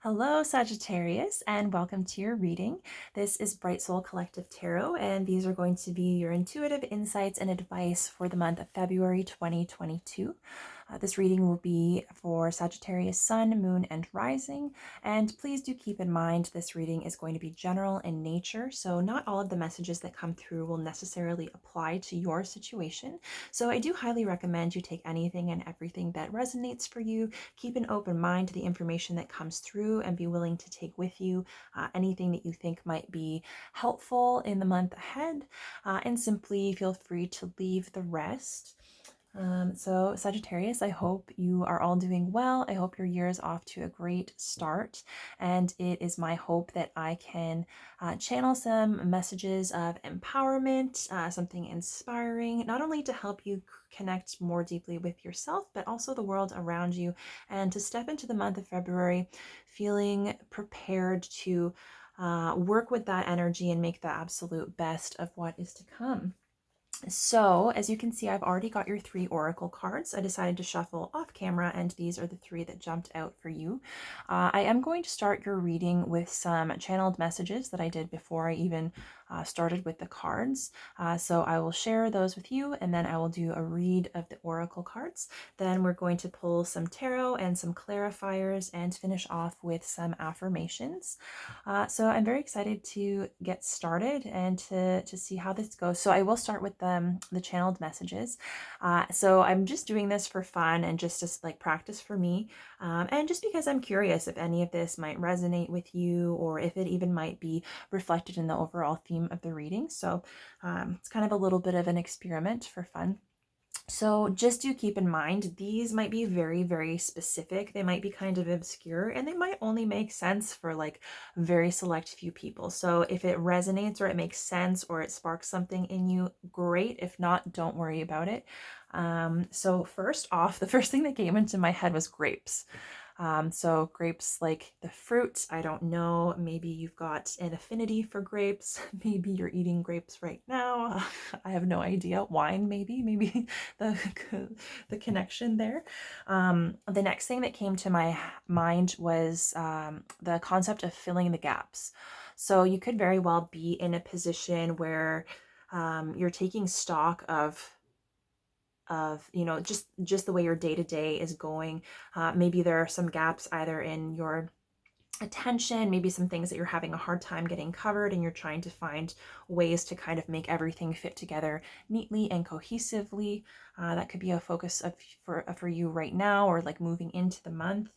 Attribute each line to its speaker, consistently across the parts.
Speaker 1: Hello, Sagittarius, and welcome to your reading. This is Bright Soul Collective Tarot, and these are going to be your intuitive insights and advice for the month of February 2022. This reading will be for Sagittarius Sun, Moon, and Rising. And please do keep in mind this reading is going to be general in nature, so not all of the messages that come through will necessarily apply to your situation. So I do highly recommend you take anything and everything that resonates for you. Keep an open mind to the information that comes through and be willing to take with you anything that you think might be helpful in the month ahead. And simply feel free to leave the rest. So Sagittarius, I hope you are all doing well. I hope your year is off to a great start. And it is my hope that I can channel some messages of empowerment, something inspiring, not only to help you connect more deeply with yourself, but also the world around you, and to step into the month of February feeling prepared to work with that energy and make the absolute best of what is to come. So, as you can see, I've already got your 3 oracle cards. I decided to shuffle off camera, and these are the 3 that jumped out for you. I am going to start your reading with some channeled messages that I did before I even started with the cards. So I will share those with you, and then I will do a read of the oracle cards. Then we're going to pull some tarot and some clarifiers and finish off with some affirmations. So I'm very excited to get started and to see how this goes. So I will start with the channeled messages. So I'm just doing this for fun and just as like practice for me. And just because I'm curious if any of this might resonate with you or if it even might be reflected in the overall theme of the reading. So it's kind of a little bit of an experiment for fun. So just do keep in mind, these might be very, very specific. They might be kind of obscure, and they might only make sense for like very select few people. So if it resonates or it makes sense or it sparks something in you, great. If not, don't worry about it. So first off, the first thing that came into my head was grapes. So grapes, like the fruit, I don't know, maybe you've got an affinity for grapes, maybe you're eating grapes right now. I have no idea. Wine, maybe the, the connection there. The next thing that came to my mind was the concept of filling the gaps. So you could very well be in a position where you're taking stock of just the way your day-to-day is going. Maybe there are some gaps either in your attention, maybe some things that you're having a hard time getting covered, and you're trying to find ways to kind of make everything fit together neatly and cohesively. That could be a focus for you right now, or like moving into the month.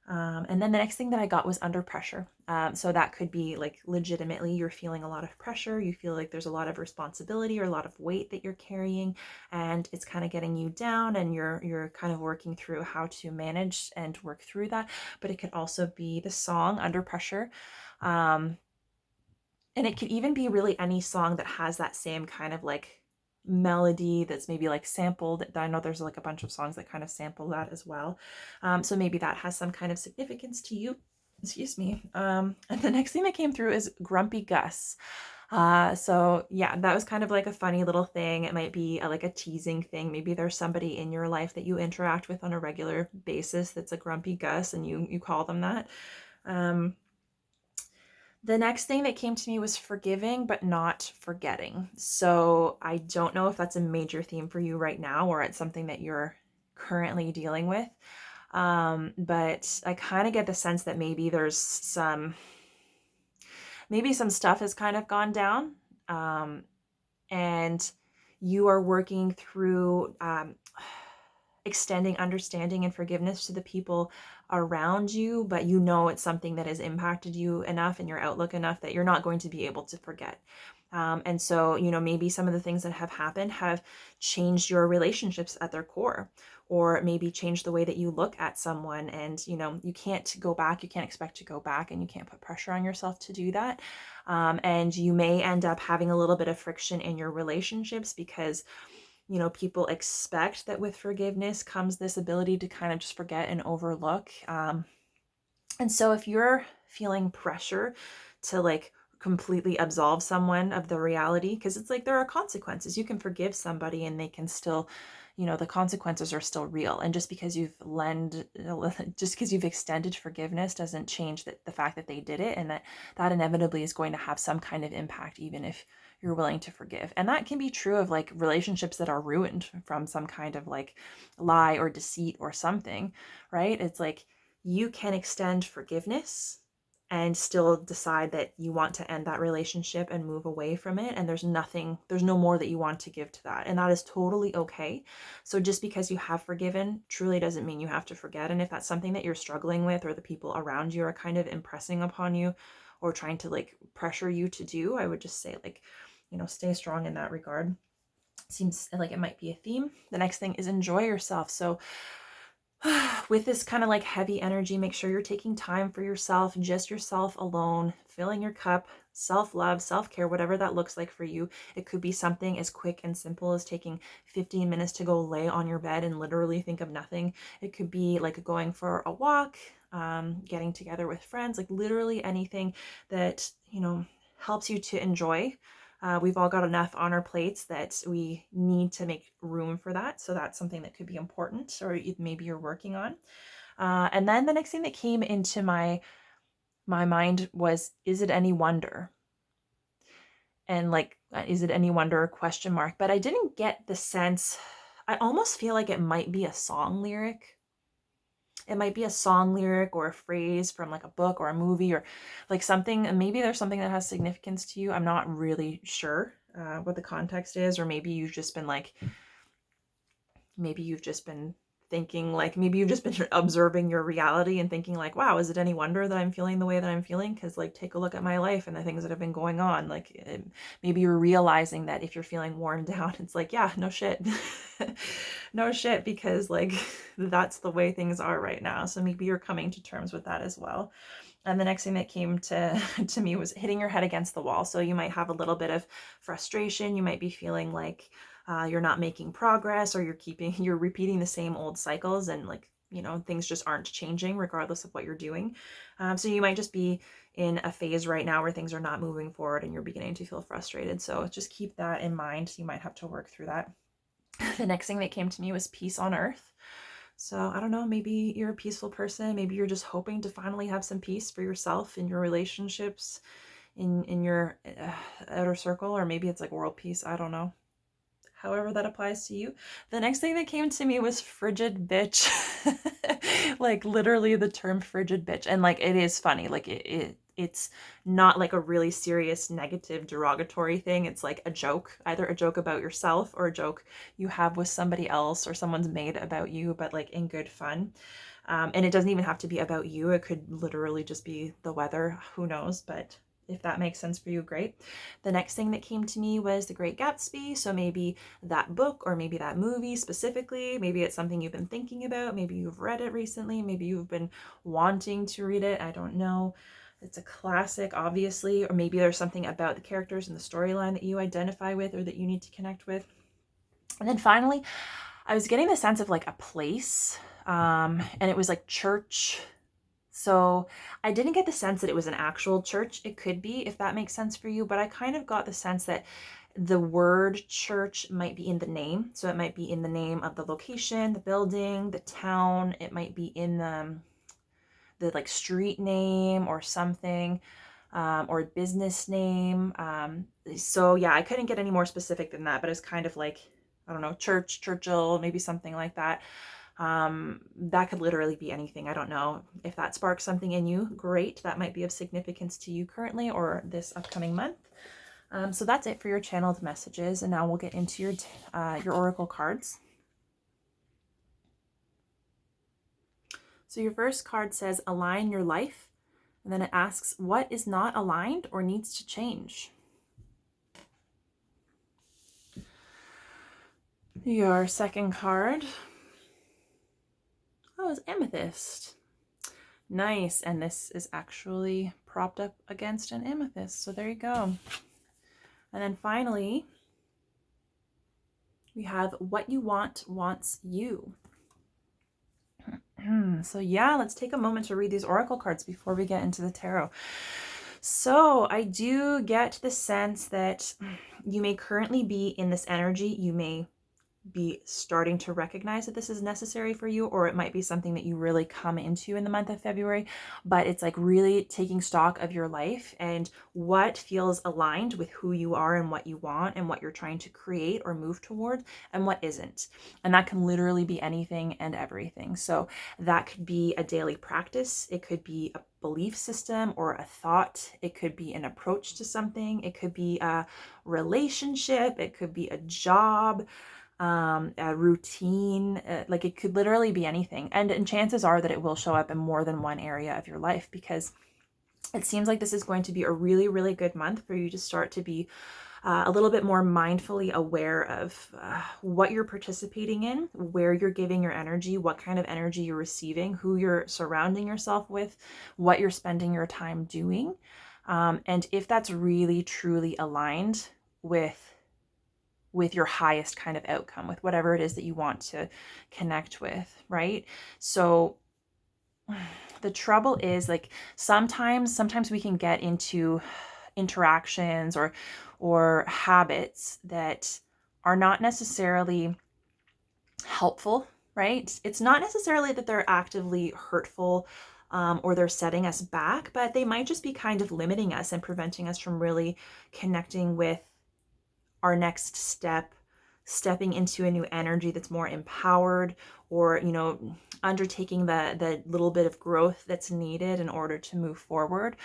Speaker 1: And then the next thing that I got was under pressure. So that could be like legitimately you're feeling a lot of pressure. You feel like there's a lot of responsibility or a lot of weight that you're carrying, and it's kind of getting you down, and you're kind of working through how to manage and work through that. But it could also be the song Under Pressure. And it could even be really any song that has that same kind of like melody that's maybe like sampled. I know there's like a bunch of songs that kind of sample that as well. So maybe that has some kind of significance to you. Excuse me. And the next thing that came through is Grumpy Gus. So yeah, that was kind of like a funny little thing. It might be like a teasing thing. Maybe there's somebody in your life that you interact with on a regular basis that's a Grumpy Gus, and you call them that. The next thing that came to me was forgiving but not forgetting. So I don't know if that's a major theme for you right now or it's something that you're currently dealing with. But I kind of get the sense that maybe there's maybe some stuff has kind of gone down. And you are working through extending understanding and forgiveness to the people around you, but you know it's something that has impacted you enough and your outlook enough that you're not going to be able to forget. And so, maybe some of the things that have happened have changed your relationships at their core, or maybe changed the way that you look at someone. And, you can't go back, you can't expect to go back, and you can't put pressure on yourself to do that. And you may end up having a little bit of friction in your relationships because people expect that with forgiveness comes this ability to kind of just forget and overlook. And so if you're feeling pressure to like completely absolve someone of the reality, because it's like there are consequences. You can forgive somebody and they can still, the consequences are still real. And just because you've extended forgiveness doesn't change the fact that they did it, and that inevitably is going to have some kind of impact, even if you're willing to forgive. And that can be true of like relationships that are ruined from some kind of like lie or deceit or something, right? It's like you can extend forgiveness and still decide that you want to end that relationship and move away from it. And there's no more that you want to give to that. And that is totally okay. So just because you have forgiven truly doesn't mean you have to forget. And if that's something that you're struggling with, or the people around you are kind of impressing upon you or trying to like pressure you to do, I would just say like, stay strong in that regard. Seems like it might be a theme. The next thing is enjoy yourself. So with this kind of like heavy energy, make sure you're taking time for yourself, just yourself alone, filling your cup, self-love, self-care, whatever that looks like for you. It could be something as quick and simple as taking 15 minutes to go lay on your bed and literally think of nothing. It could be like going for a walk, getting together with friends, like literally anything that, helps you to enjoy. We've all got enough on our plates that we need to make room for that. So that's something that could be important, or maybe you're working on. And then the next thing that came into my mind was, is it any wonder? And like, is it any wonder ? But I didn't get the sense. I almost feel like it might be a song lyric. It might be a song lyric or a phrase from like a book or a movie, or like something. Maybe there's something that has significance to you. I'm not really sure what the context is, or maybe you've just been thinking, like maybe you've just been observing your reality and thinking like, wow, is it any wonder that I'm feeling the way that I'm feeling? Because like, take a look at my life and the things that have been going on. Like maybe you're realizing that if you're feeling worn down, it's like, yeah, no shit. No shit, because like that's the way things are right now. So maybe you're coming to terms with that as well. And the next thing that came to me was hitting your head against the wall. So you might have a little bit of frustration. You might be feeling like you're not making progress, or you're repeating the same old cycles, and like, things just aren't changing regardless of what you're doing. So you might just be in a phase right now where things are not moving forward and you're beginning to feel frustrated. So just keep that in mind. You might have to work through that. The next thing that came to me was peace on earth. So I don't know, maybe you're a peaceful person. Maybe you're just hoping to finally have some peace for yourself in your relationships, in your outer circle, or maybe it's like world peace. I don't know. However that applies to you. The next thing that came to me was frigid bitch. Like literally the term frigid bitch. And like, it is funny. Like it's not like a really serious, negative, derogatory thing. It's like a joke, either a joke about yourself or a joke you have with somebody else or someone's made about you, but like in good fun. And it doesn't even have to be about you. It could literally just be the weather. Who knows? But if that makes sense for you, great. The next thing that came to me was The Great Gatsby. So maybe that book, or maybe that movie specifically. Maybe it's something you've been thinking about. Maybe you've read it recently. Maybe you've been wanting to read it. I don't know. It's a classic, obviously. Or maybe there's something about the characters and the storyline that you identify with, or that you need to connect with. And then finally, I was getting the sense of like a place. And it was like church. So I didn't get the sense that it was an actual church. It could be, if that makes sense for you, but I kind of got the sense that the word church might be in the name. So it might be in the name of the location, the building, the town. It might be in the like street name or something, or business name. So yeah, I couldn't get any more specific than that, but it's kind of like, I don't know, church, Churchill, maybe something like that. That could literally be anything. I don't know if that sparks something in you. Great. That might be of significance to you currently or this upcoming month. So that's it for your channeled messages. And now we'll get into your oracle cards. So your first card says align your life. And then it asks, what is not aligned or needs to change? Your second card, oh, it's amethyst. Nice. And this is actually propped up against an amethyst. So there you go. And then finally, we have what you want wants you. So yeah, let's take a moment to read these oracle cards before we get into the tarot. So I do get the sense that you may currently be in this energy. You may be starting to recognize that this is necessary for you, or it might be something that you really come into in the month of February. But it's like really taking stock of your life and what feels aligned with who you are and what you want and what you're trying to create or move toward, and what isn't. And that can literally be anything and everything. So that could be a daily practice, it could be a belief system or a thought, it could be an approach to something, it could be a relationship, it could be a job, a routine, like it could literally be anything. And chances are that it will show up in more than one area of your life, because it seems like this is going to be a really, really good month for you to start to be a little bit more mindfully aware of what you're participating in, where you're giving your energy, what kind of energy you're receiving, who you're surrounding yourself with, what you're spending your time doing. And if that's really, truly aligned with your highest kind of outcome, with whatever it is that you want to connect with, right? So the trouble is, like, sometimes we can get into interactions or habits that are not necessarily helpful, right? It's not necessarily that they're actively hurtful, or they're setting us back, but they might just be kind of limiting us and preventing us from really connecting with our next step, stepping into a new energy that's more empowered, or undertaking the little bit of growth that's needed in order to move forward.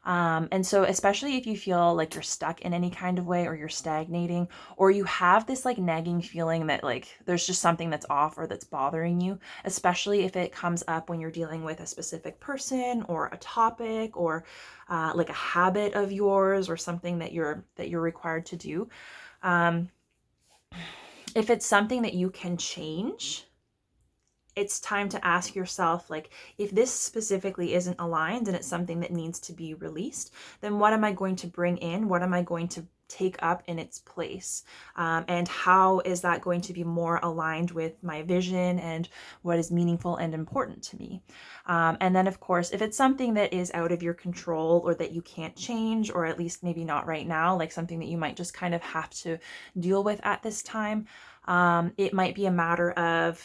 Speaker 1: And so especially if you feel like you're stuck in any kind of way, or you're stagnating, or you have this like nagging feeling that like there's just something that's off or that's bothering you, especially if it comes up when you're dealing with a specific person or a topic, or like a habit of yours, or something that you're required to do. If it's something that you can change, it's time to ask yourself, like, if this specifically isn't aligned and it's something that needs to be released, then what am I going to bring in? What am I going to take up in its place? And how is that going to be more aligned with my vision and what is meaningful and important to me? And then, of course, if it's something that is out of your control, or that you can't change, or at least maybe not right now, like something that you might just kind of have to deal with at this time, it might be a matter of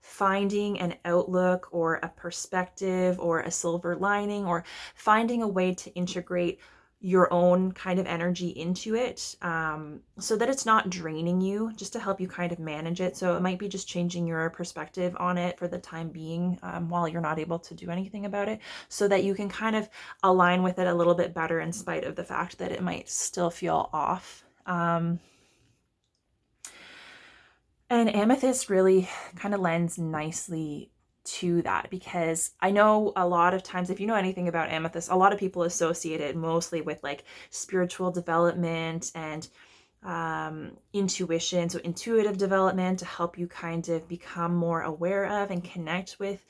Speaker 1: finding an outlook or a perspective or a silver lining, or finding a way to integrate your own kind of energy into it, so that it's not draining you, just to help you kind of manage it. So it might be just changing your perspective on it for the time being, while you're not able to do anything about it, so that you can kind of align with it a little bit better, in spite of the fact that it might still feel off. And amethyst really kind of lends nicely to that, because I know a lot of times, if you know anything about amethyst, a lot of people associate it mostly with like spiritual development and intuition. So intuitive development, to help you kind of become more aware of and connect with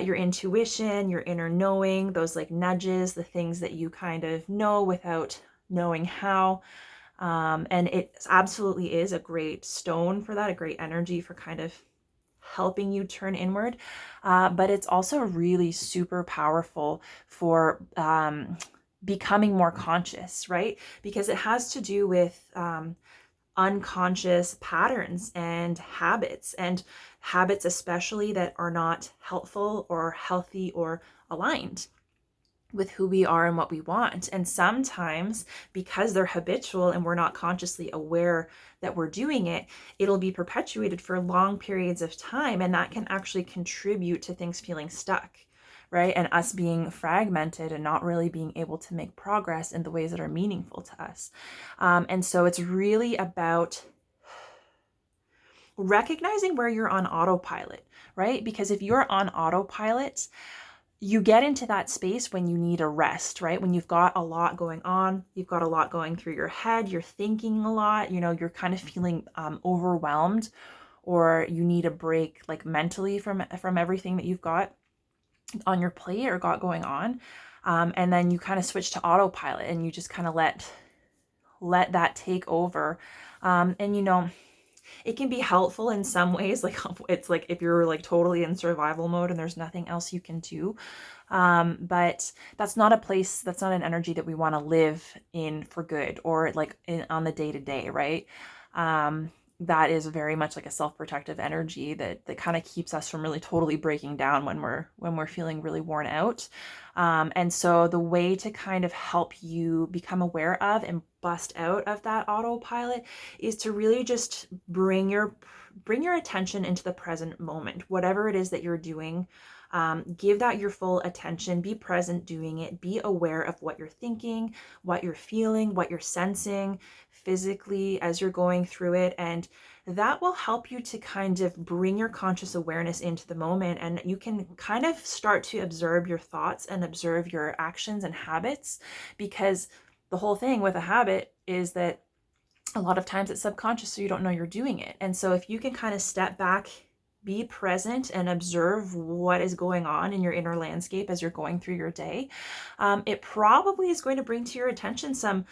Speaker 1: your intuition, your inner knowing, those like nudges, the things that you kind of know without knowing how. And it absolutely is a great stone for that, a great energy for kind of helping you turn inward. But it's also really super powerful for becoming more conscious, right? Because it has to do with unconscious patterns and habits especially that are not helpful or healthy or aligned with who we are and what we want. And sometimes, because they're habitual and we're not consciously aware that we're doing it, it'll be perpetuated for long periods of time, and that can actually contribute to things feeling stuck, right? And us being fragmented and not really being able to make progress in the ways that are meaningful to us. And so it's really about recognizing where you're on autopilot, right? Because if you're on autopilot, you get into that space when you need a rest, right? When you've got a lot going on, you've got a lot going through your head, you're thinking a lot, you're kind of feeling overwhelmed, or you need a break, like mentally, from everything that you've got on your plate or got going on. And then you kind of switch to autopilot, and you just kind of let that take over. And it can be helpful in some ways. Like, it's like if you're like totally in survival mode and there's nothing else you can do. But that's not an energy that we want to live in for good, or like on the day to day, right? that is very much like a self-protective energy that kind of keeps us from really totally breaking down when we're feeling really worn out. And so the way to kind of help you become aware of and bust out of that autopilot is to really just bring your attention into the present moment, whatever it is that you're doing. Give that your full attention, be present doing it, be aware of what you're thinking, what you're feeling, what you're sensing physically as you're going through it. And that will help you to kind of bring your conscious awareness into the moment. And you can kind of start to observe your thoughts and observe your actions and habits, because the whole thing with a habit is that a lot of times it's subconscious, so you don't know you're doing it. And so if you can kind of step back, be present, and observe what is going on in your inner landscape as you're going through your day, it probably is going to bring to your attention some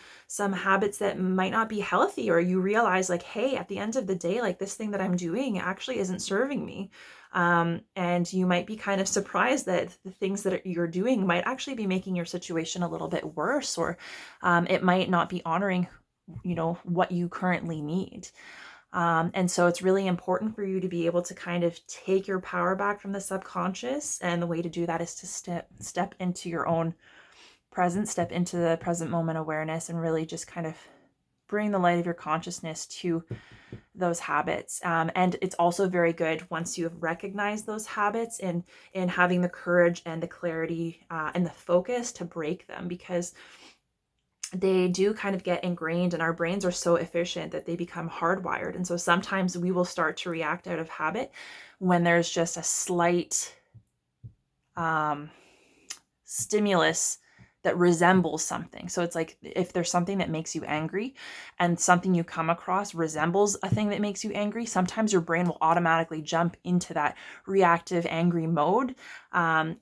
Speaker 1: habits that might not be healthy, or you realize like, hey, at the end of the day, like this thing that I'm doing actually isn't serving me. And you might be kind of surprised that the things that you're doing might actually be making your situation a little bit worse, or it might not be honoring what you currently need. And so it's really important for you to be able to kind of take your power back from the subconscious. And the way to do that is to step into your own presence, step into the present moment awareness, and really just kind of bring the light of your consciousness to those habits. And it's also very good once you have recognized those habits in having the courage and the clarity and the focus to break them, because they do kind of get ingrained, and our brains are so efficient that they become hardwired. And so sometimes we will start to react out of habit when there's just a slight stimulus that resembles something. So it's like if there's something that makes you angry and something you come across resembles a thing that makes you angry, sometimes your brain will automatically jump into that reactive, angry mode,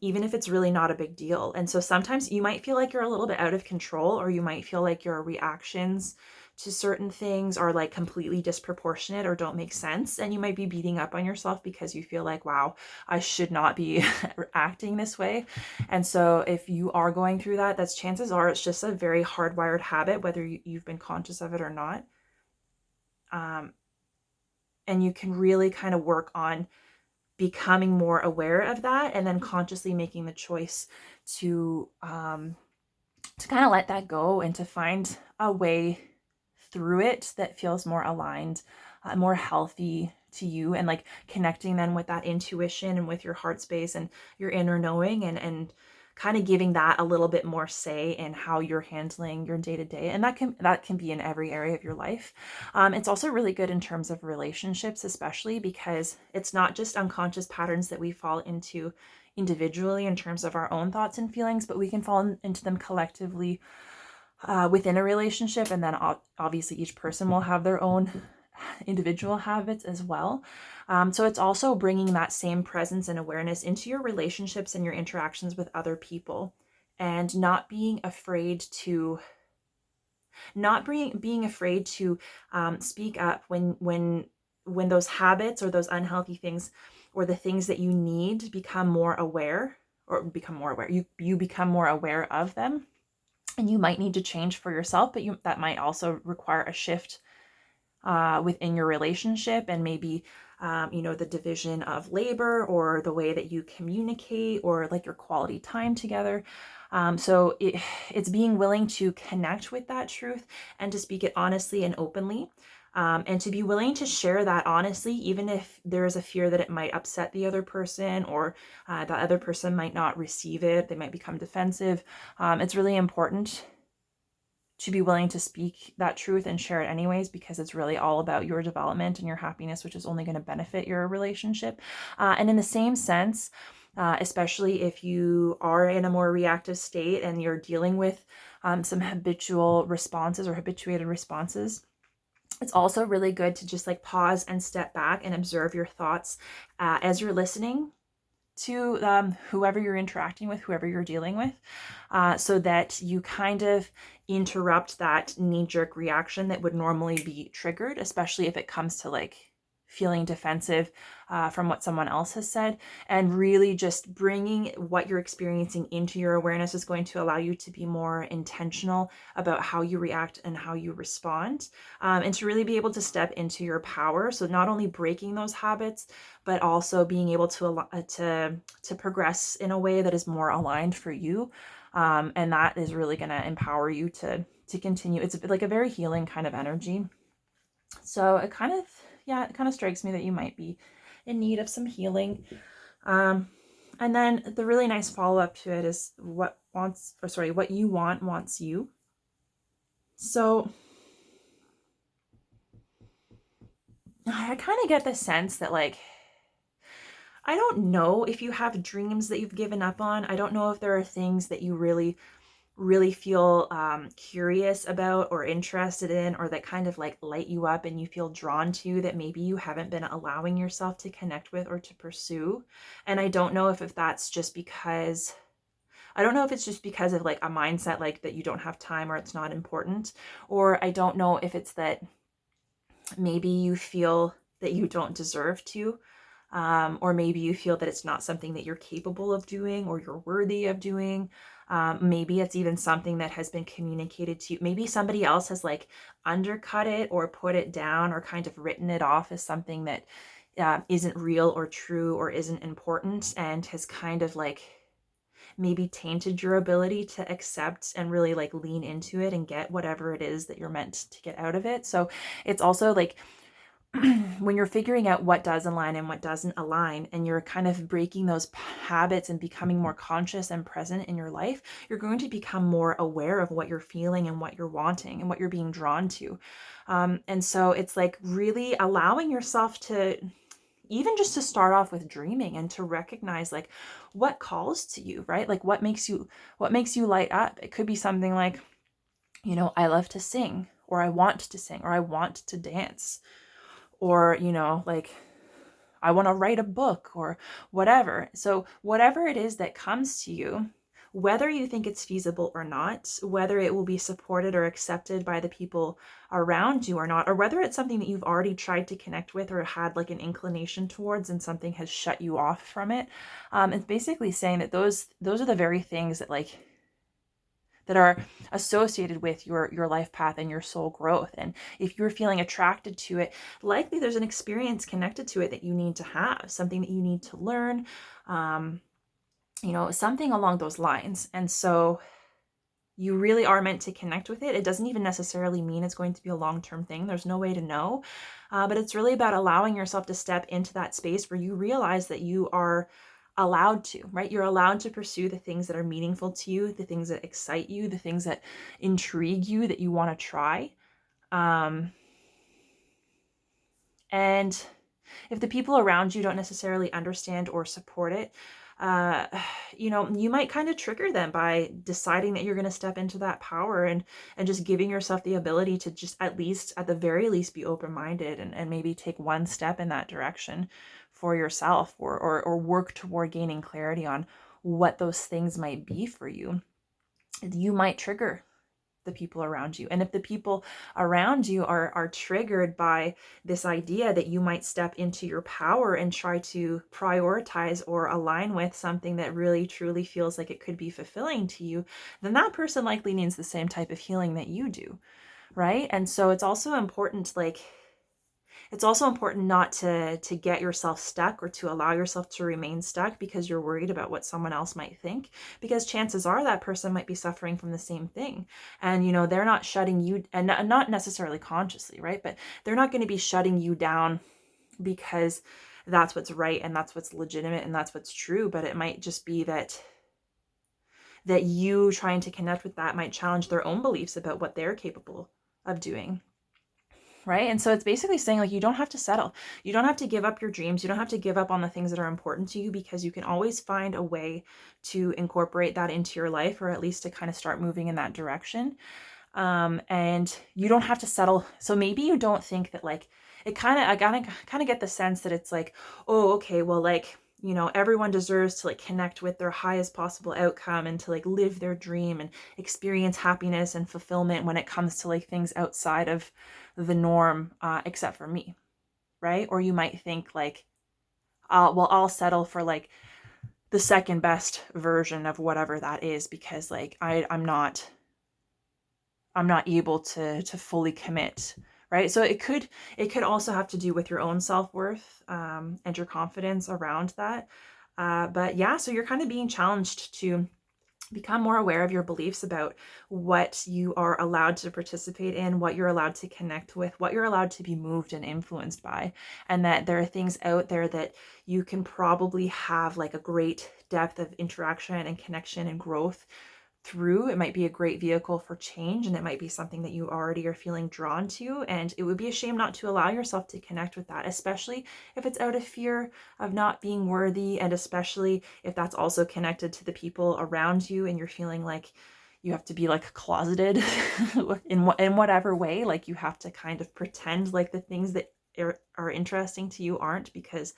Speaker 1: even if it's really not a big deal. And so sometimes you might feel like you're a little bit out of control, or you might feel like your reactions to certain things are like completely disproportionate or don't make sense. And you might be beating up on yourself because you feel like, wow, I should not be acting this way. And so if you are going through that, that's chances are it's just a very hardwired habit, whether you've been conscious of it or not. And you can really kind of work on becoming more aware of that, and then consciously making the choice to kind of let that go and to find a way through it that feels more aligned, more healthy to you, and like connecting then with that intuition and with your heart space and your inner knowing, and kind of giving that a little bit more say in how you're handling your day-to-day. And that can be in every area of your life. It's also really good in terms of relationships, especially because it's not just unconscious patterns that we fall into individually in terms of our own thoughts and feelings, but we can fall into them collectively within a relationship. And then obviously each person will have their own individual habits as well. So it's also bringing that same presence and awareness into your relationships and your interactions with other people, and not being afraid to speak up when those habits or those unhealthy things or the things that you need become more aware. You become more aware of them. And you might need to change for yourself, but that might also require a shift within your relationship, and maybe the division of labor, or the way that you communicate, or like your quality time together. So it's being willing to connect with that truth and to speak it honestly and openly. And to be willing to share that honestly, even if there is a fear that it might upset the other person, or the other person might not receive it, they might become defensive. It's really important to be willing to speak that truth and share it anyways, because it's really all about your development and your happiness, which is only going to benefit your relationship. And in the same sense, especially if you are in a more reactive state and you're dealing with some habitual responses or habituated responses, it's also really good to just like pause and step back and observe your thoughts as you're listening to whoever you're interacting with, whoever you're dealing with, so that you kind of interrupt that knee-jerk reaction that would normally be triggered, especially if it comes to like feeling defensive from what someone else has said, and really just bringing what you're experiencing into your awareness is going to allow you to be more intentional about how you react and how you respond, and to really be able to step into your power. So not only breaking those habits, but also being able to progress in a way that is more aligned for you, and that is really going to empower you to continue. It's like a very healing kind of energy. So it kind of strikes me that you might be in need of some healing. And then the really nice follow-up to it is what you want wants you. So I kind of get the sense that, like, I don't know if you have dreams that you've given up on. I don't know if there are things that you really feel curious about or interested in, or that kind of like light you up and you feel drawn to, that maybe you haven't been allowing yourself to connect with or to pursue. And I don't know if that's just because, I don't know if it's just because of like a mindset like that you don't have time or it's not important, or I don't know if it's that maybe you feel that you don't deserve to, or maybe you feel that it's not something that you're capable of doing or you're worthy of doing. Maybe it's even something that has been communicated to you. Maybe somebody else has like undercut it or put it down or kind of written it off as something that isn't real or true or isn't important, and has kind of like maybe tainted your ability to accept and really like lean into it and get whatever it is that you're meant to get out of it. So it's also like, when you're figuring out what does align and what doesn't align, and you're kind of breaking those habits and becoming more conscious and present in your life, you're going to become more aware of what you're feeling and what you're wanting and what you're being drawn to. And so it's like really allowing yourself to, even just to start off with dreaming and to recognize like what calls to you, right? Like what makes you light up. It could be something like, I love to sing, or I want to sing, or I want to dance, or, like I want to write a book or whatever. So whatever it is that comes to you, whether you think it's feasible or not, whether it will be supported or accepted by the people around you or not, or whether it's something that you've already tried to connect with or had like an inclination towards and something has shut you off from it. It's basically saying that those are the very things that like that are associated with your life path and your soul growth. And if you're feeling attracted to it, likely there's an experience connected to it that you need to have, something that you need to learn, something along those lines. And so you really are meant to connect with it. It doesn't even necessarily mean it's going to be a long-term thing. There's no way to know. But it's really about allowing yourself to step into that space where you realize that you are allowed to, right? You're allowed to pursue the things that are meaningful to you, the things that excite you, the things that intrigue you, that you want to try. And if the people around you don't necessarily understand or support it, you might kind of trigger them by deciding that you're going to step into that power, and just giving yourself the ability to just at the very least be open-minded and maybe take one step in that direction for yourself, or work toward gaining clarity on what those things might be for you. You might trigger the people around you. And if the people around you are triggered by this idea that you might step into your power and try to prioritize or align with something that really truly feels like it could be fulfilling to you, then that person likely needs the same type of healing that you do, right? And so it's also important, not to get yourself stuck, or to allow yourself to remain stuck because you're worried about what someone else might think, because chances are that person might be suffering from the same thing. And, they're not shutting you, and not necessarily consciously, right? But they're not going to be shutting you down because that's what's right and that's what's legitimate and that's what's true. But it might just be that you trying to connect with that might challenge their own beliefs about what they're capable of doing. Right? And so it's basically saying, like, you don't have to settle. You don't have to give up your dreams. You don't have to give up on the things that are important to you, because you can always find a way to incorporate that into your life, or at least to kind of start moving in that direction. And you don't have to settle. So maybe you don't think that, like, I kind of get the sense that it's like, oh, okay, well, like, everyone deserves to like connect with their highest possible outcome and to like live their dream and experience happiness and fulfillment when it comes to like things outside of the norm, except for me. right? Or you might think like, well, I'll settle for like the second best version of whatever that is, because like I'm not able to fully commit, right? So it could also have to do with your own self-worth, and your confidence around that. But yeah, so you're kind of being challenged to become more aware of your beliefs about what you are allowed to participate in, what you're allowed to connect with, what you're allowed to be moved and influenced by, and that there are things out there that you can probably have like a great depth of interaction and connection and growth through. It might be a great vehicle for change, and it might be something that you already are feeling drawn to, and it would be a shame not to allow yourself to connect with that, especially if it's out of fear of not being worthy, and especially if that's also connected to the people around you and you're feeling like you have to be like closeted in whatever way, like you have to kind of pretend like the things that are interesting to you aren't, because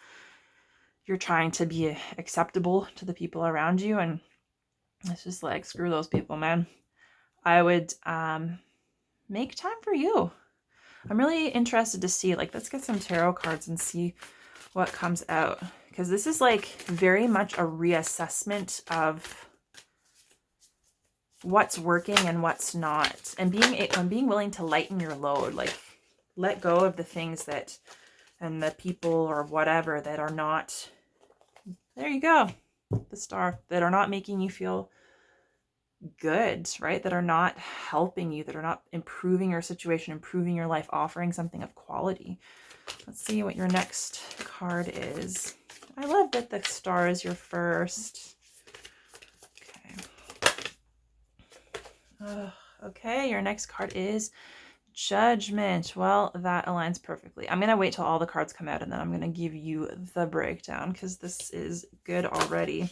Speaker 1: you're trying to be acceptable to the people around you. And it's just like, screw those people, man. I would make time for you. I'm really interested to see, like, let's get some tarot cards and see what comes out, because this is like very much a reassessment of what's working and what's not, and being willing to lighten your load, like let go of the things that, and the people or whatever that are not, there you go, the star, that are not making you feel good, right? That are not helping you, that are not improving your situation, improving your life, offering something of quality. Let's see what your next card is. I love that the star is your first. Okay. Okay, your next card is Judgment. Well, that aligns perfectly. I'm going to wait till all the cards come out, and then I'm going to give you the breakdown, because this is good already.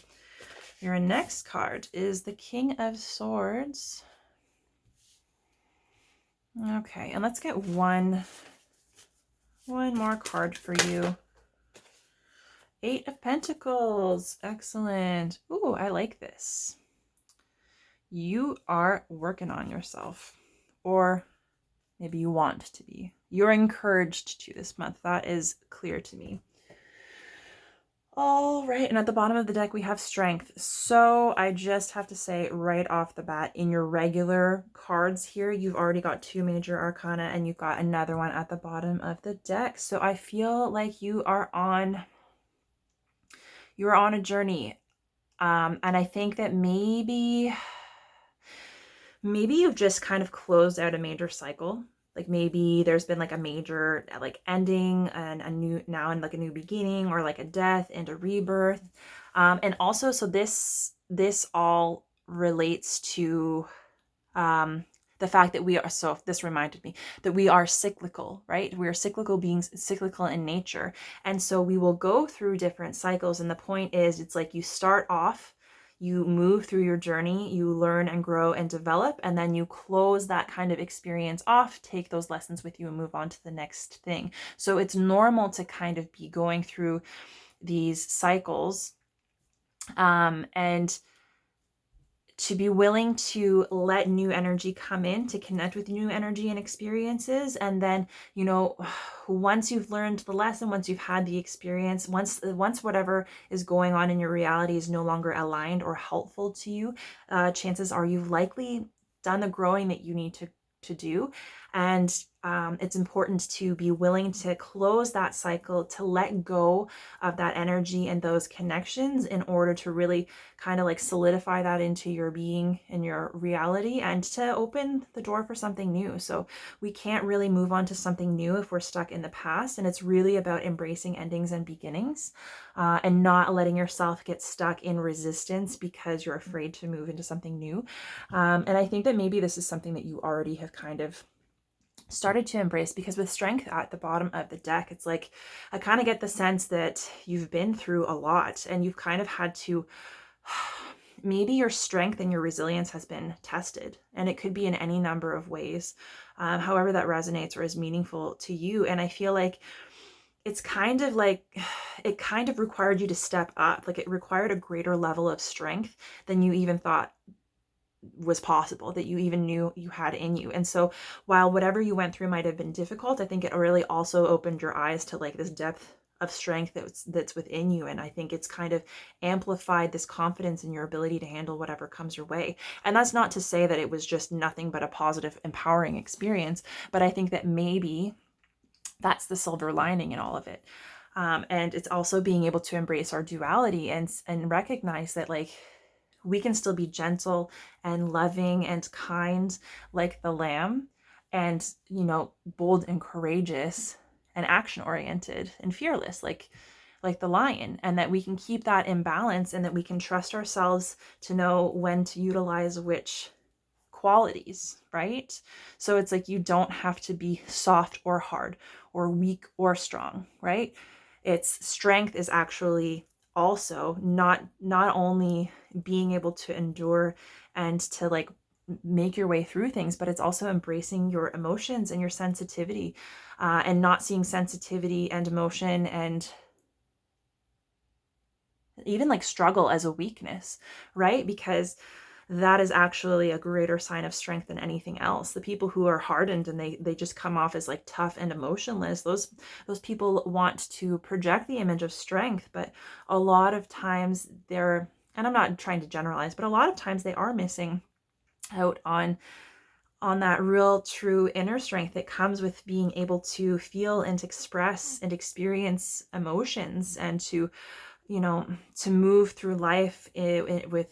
Speaker 1: Your next card is the King of Swords. Okay, and let's get one more card for you. Eight of Pentacles. Excellent. Ooh, I like this. You are working on yourself, or maybe you want to be. You're encouraged to this month. That is clear to me. All right, and at the bottom of the deck, we have Strength. So I just have to say right off the bat, in your regular cards here, you've already got 2 major arcana, and you've got another one at the bottom of the deck. So I feel like you are on a journey. And I think that maybe you've just kind of closed out a major cycle. Like maybe there's been like a major like ending and a new beginning, or like a death and a rebirth. And also, so this all relates to the fact that we are, so this reminded me that we are cyclical, right? We are cyclical beings, cyclical in nature. And so we will go through different cycles. And the point is, it's like you start off, you move through your journey, you learn and grow and develop, and then you close that kind of experience off, take those lessons with you, and move on to the next thing. So it's normal to kind of be going through these cycles, and to be willing to let new energy come in, to connect with new energy and experiences. And then, you know, once you've learned the lesson, once you've had the experience, once whatever is going on in your reality is no longer aligned or helpful to you, chances are you've likely done the growing that you need to do. And it's important to be willing to close that cycle, to let go of that energy and those connections, in order to really kind of like solidify that into your being and your reality, and to open the door for something new. So we can't really move on to something new if we're stuck in the past. And it's really about embracing endings and beginnings, and not letting yourself get stuck in resistance because you're afraid to move into something new. And I think that maybe this is something that you already have kind of started to embrace, because with Strength at the bottom of the deck, it's like I kind of get the sense that you've been through a lot, and you've kind of had to, maybe your strength and your resilience has been tested, and it could be in any number of ways, however that resonates or is meaningful to you. And I feel like it's kind of like it kind of required you to step up. Like it required a greater level of strength than you even thought was possible, that you even knew you had in you. And so while whatever you went through might have been difficult, I think it really also opened your eyes to like this depth of strength that's within you. And I think it's kind of amplified this confidence in your ability to handle whatever comes your way. And that's not to say that it was just nothing but a positive, empowering experience, but I think that maybe that's the silver lining in all of it. And it's also being able to embrace our duality and recognize that like we can still be gentle and loving and kind like the lamb, and, you know, bold and courageous and action oriented and fearless like the lion, and that we can keep that in balance, and that we can trust ourselves to know when to utilize which qualities, right? So it's like you don't have to be soft or hard or weak or strong, right? It's strength is actually also not only being able to endure and to like make your way through things, but it's also embracing your emotions and your sensitivity, and not seeing sensitivity and emotion and even like struggle as a weakness, right? Because that is actually a greater sign of strength than anything else. The people who are hardened and they just come off as like tough and emotionless, those people want to project the image of strength, but a lot of times they're, and I'm not trying to generalize, but a lot of times they are missing out on that real true inner strength that comes with being able to feel and express and experience emotions, and to, you know, to move through life with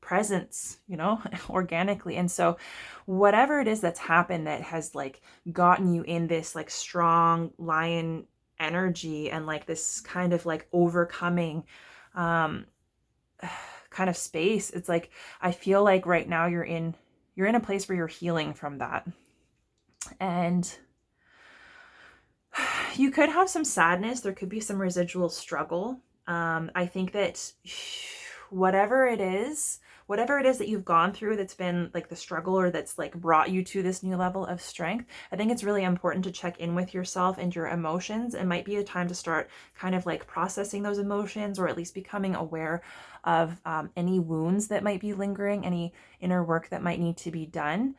Speaker 1: presence, you know, organically. And so whatever it is that's happened that has like gotten you in this like strong lion energy and like this kind of like overcoming kind of space, it's like I feel like right now you're in a place where you're healing from that. And you could have some sadness, there could be some residual struggle. I think that whatever it is that you've gone through that's been like the struggle, or that's like brought you to this new level of strength, I think it's really important to check in with yourself and your emotions. It might be a time to start kind of like processing those emotions, or at least becoming aware of any wounds that might be lingering, any inner work that might need to be done,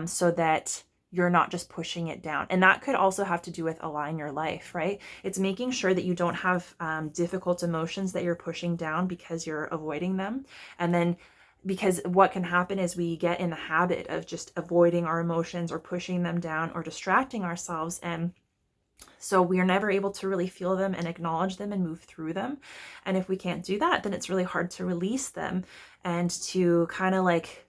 Speaker 1: so that you're not just pushing it down. And that could also have to do with align your life, right? It's making sure that you don't have difficult emotions that you're pushing down because you're avoiding them. And then, because what can happen is we get in the habit of just avoiding our emotions or pushing them down or distracting ourselves. And so we are never able to really feel them and acknowledge them and move through them. And if we can't do that, then it's really hard to release them and to kind of like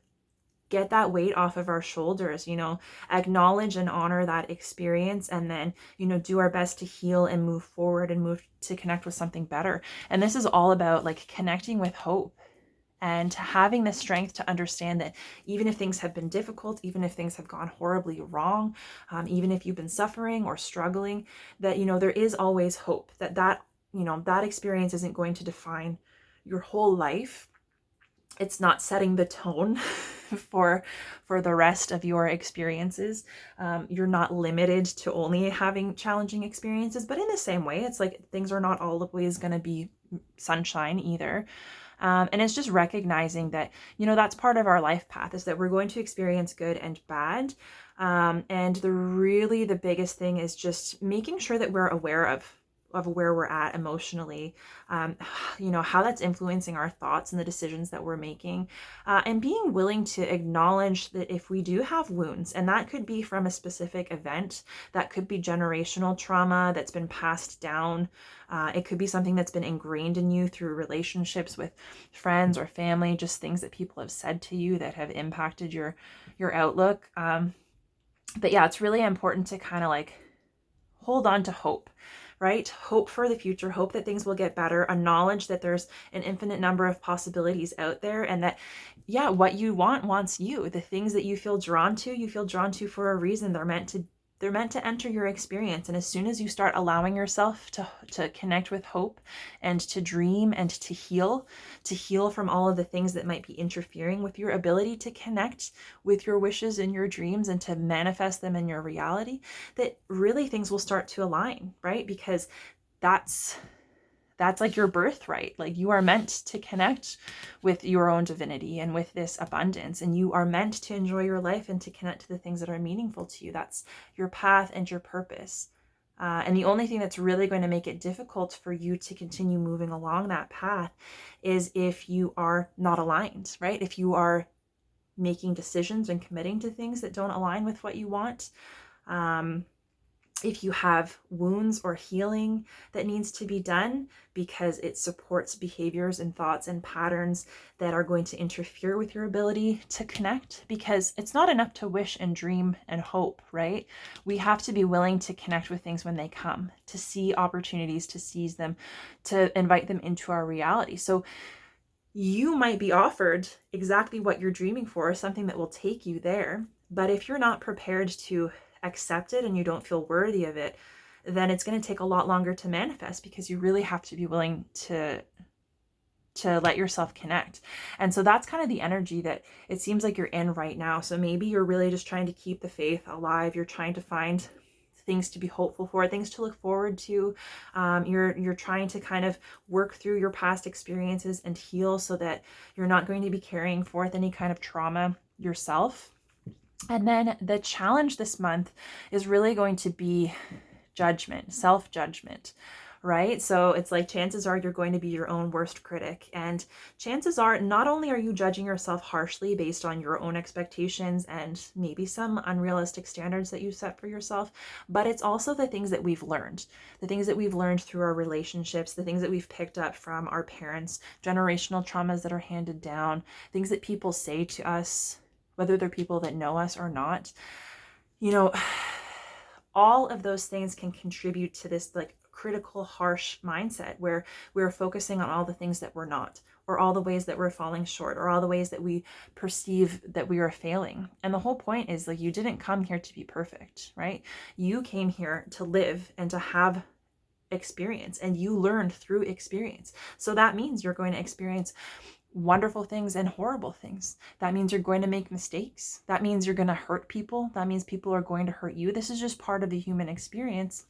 Speaker 1: get that weight off of our shoulders, you know, acknowledge and honor that experience, and then, you know, do our best to heal and move forward and move to connect with something better. And this is all about like connecting with hope and having the strength to understand that even if things have been difficult, even if things have gone horribly wrong, even if you've been suffering or struggling, that, you know, there is always hope, that you know, that experience isn't going to define your whole life. It's not setting the tone for the rest of your experiences. You're not limited to only having challenging experiences, but in the same way, it's like things are not always going to be sunshine either. And it's just recognizing that, you know, that's part of our life path, is that we're going to experience good and bad. And the biggest thing is just making sure that we're aware of where we're at emotionally, you know, how that's influencing our thoughts and the decisions that we're making, and being willing to acknowledge that if we do have wounds, and that could be from a specific event, that could be generational trauma that's been passed down, it could be something that's been ingrained in you through relationships with friends or family, just things that people have said to you that have impacted your outlook. But yeah, it's really important to kind of like hold on to hope, right? Hope for the future, hope that things will get better, a knowledge that there's an infinite number of possibilities out there, and that, yeah, what you want wants you. The things that you feel drawn to for a reason. They're meant to enter your experience. And as soon as you start allowing yourself to connect with hope and to dream and to heal from all of the things that might be interfering with your ability to connect with your wishes and your dreams and to manifest them in your reality, that really things will start to align, right? Because that's that's like your birthright. Like you are meant to connect with your own divinity and with this abundance, and you are meant to enjoy your life and to connect to the things that are meaningful to you. That's your path and your purpose. And the only thing that's really going to make it difficult for you to continue moving along that path is if you are not aligned, right? If you are making decisions and committing to things that don't align with what you want. If you have wounds or healing that needs to be done because it supports behaviors and thoughts and patterns that are going to interfere with your ability to connect, because it's not enough to wish and dream and hope, right? We have to be willing to connect with things when they come, to see opportunities, to seize them, to invite them into our reality. So you might be offered exactly what you're dreaming for, something that will take you there. But if you're not prepared to accept it and you don't feel worthy of it, then it's going to take a lot longer to manifest, because you really have to be willing to let yourself connect. And so that's kind of the energy that it seems like you're in right now. So maybe you're really just trying to keep the faith alive. You're trying to find things to be hopeful for, things to look forward to. You're trying to kind of work through your past experiences and heal so that you're not going to be carrying forth any kind of trauma yourself. And then the challenge this month is really going to be judgment, self-judgment, right? So it's like chances are you're going to be your own worst critic. And chances are not only are you judging yourself harshly based on your own expectations and maybe some unrealistic standards that you set for yourself, but it's also the things that we've learned, the things that we've learned through our relationships, the things that we've picked up from our parents, generational traumas that are handed down, things that people say to us, whether they're people that know us or not. You know, all of those things can contribute to this like critical, harsh mindset where we're focusing on all the things that we're not, or all the ways that we're falling short, or all the ways that we perceive that we are failing. And the whole point is, like, you didn't come here to be perfect, right? You came here to live and to have experience, and you learned through experience. So that means you're going to experience wonderful things and horrible things. That means you're going to make mistakes. That means you're going to hurt people. That means people are going to hurt you. This is just part of the human experience.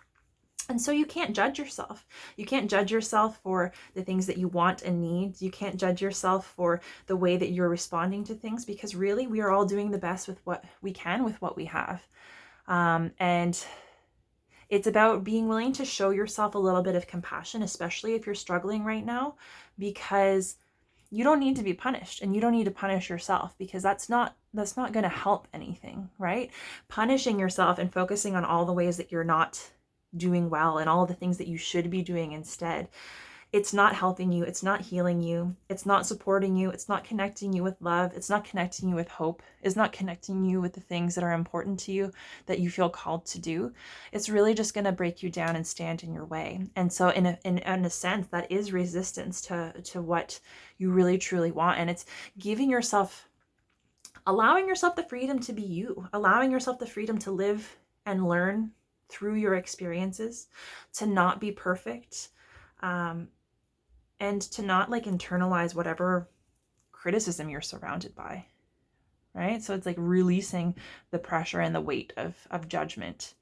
Speaker 1: And so you can't judge yourself. You can't judge yourself for the things that you want and need. You can't judge yourself for the way that you're responding to things, because really we are all doing the best with what we can with what we have. And it's about being willing to show yourself a little bit of compassion, especially if you're struggling right now, because you don't need to be punished, and you don't need to punish yourself, because that's not going to help anything, right? Punishing yourself and focusing on all the ways that you're not doing well and all the things that you should be doing instead, it's not helping you. It's not healing you. It's not supporting you. It's not connecting you with love. It's not connecting you with hope. It's not connecting you with the things that are important to you that you feel called to do. It's really just going to break you down and stand in your way. And so in a sense, that is resistance to what you really truly want. And it's allowing yourself the freedom to be you, allowing yourself the freedom to live and learn through your experiences, to not be perfect, and to not like internalize whatever criticism you're surrounded by, right? So it's like releasing the pressure and the weight of judgment,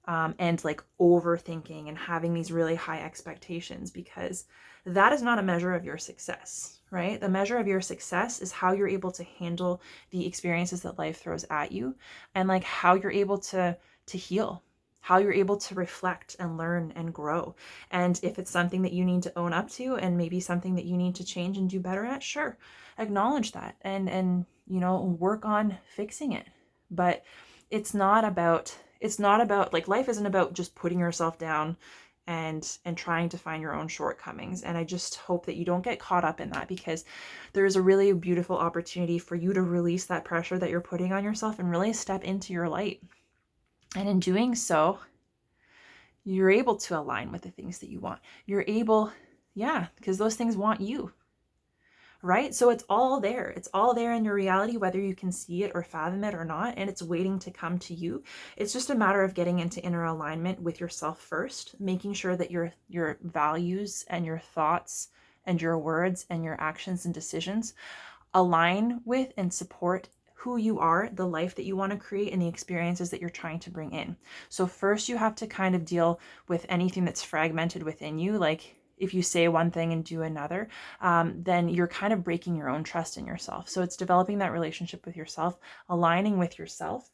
Speaker 1: and like overthinking and having these really high expectations, because that is not a measure of your success, right? The measure of your success is how you're able to handle the experiences that life throws at you, and like how you're able to heal, how you're able to reflect and learn and grow. And if it's something that you need to own up to, and maybe something that you need to change and do better at, sure, acknowledge that and you know, work on fixing it. But it's not about like, life isn't about just putting yourself down and trying to find your own shortcomings. And I just hope that you don't get caught up in that, because there is a really beautiful opportunity for you to release that pressure that you're putting on yourself and really step into your light. And in doing so, you're able to align with the things that you want. You're able, because those things want you, right? So it's all there. It's all there in your reality, whether you can see it or fathom it or not, and it's waiting to come to you. It's just a matter of getting into inner alignment with yourself first, making sure that your values and your thoughts and your words and your actions and decisions align with and support who you are, the life that you want to create, and the experiences that you're trying to bring in. So first you have to kind of deal with anything that's fragmented within you, like if you say one thing and do another, then you're kind of breaking your own trust in yourself. So it's developing that relationship with yourself, aligning with yourself,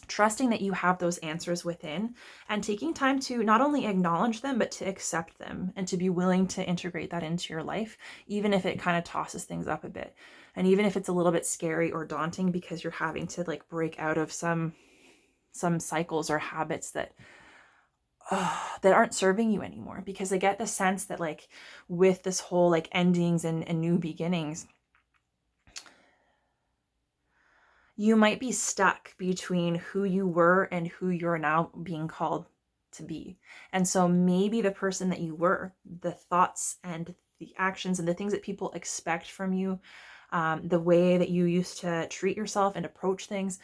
Speaker 1: trusting that you have those answers within, and taking time to not only acknowledge them, but to accept them and to be willing to integrate that into your life, even if it kind of tosses things up a bit. And even if it's a little bit scary or daunting because you're having to like break out of some cycles or habits that aren't serving you anymore. Because I get the sense that like with this whole like endings and new beginnings, you might be stuck between who you were and who you're now being called to be. And so maybe the person that you were, the thoughts and the actions and the things that people expect from you, the way that you used to treat yourself and approach things,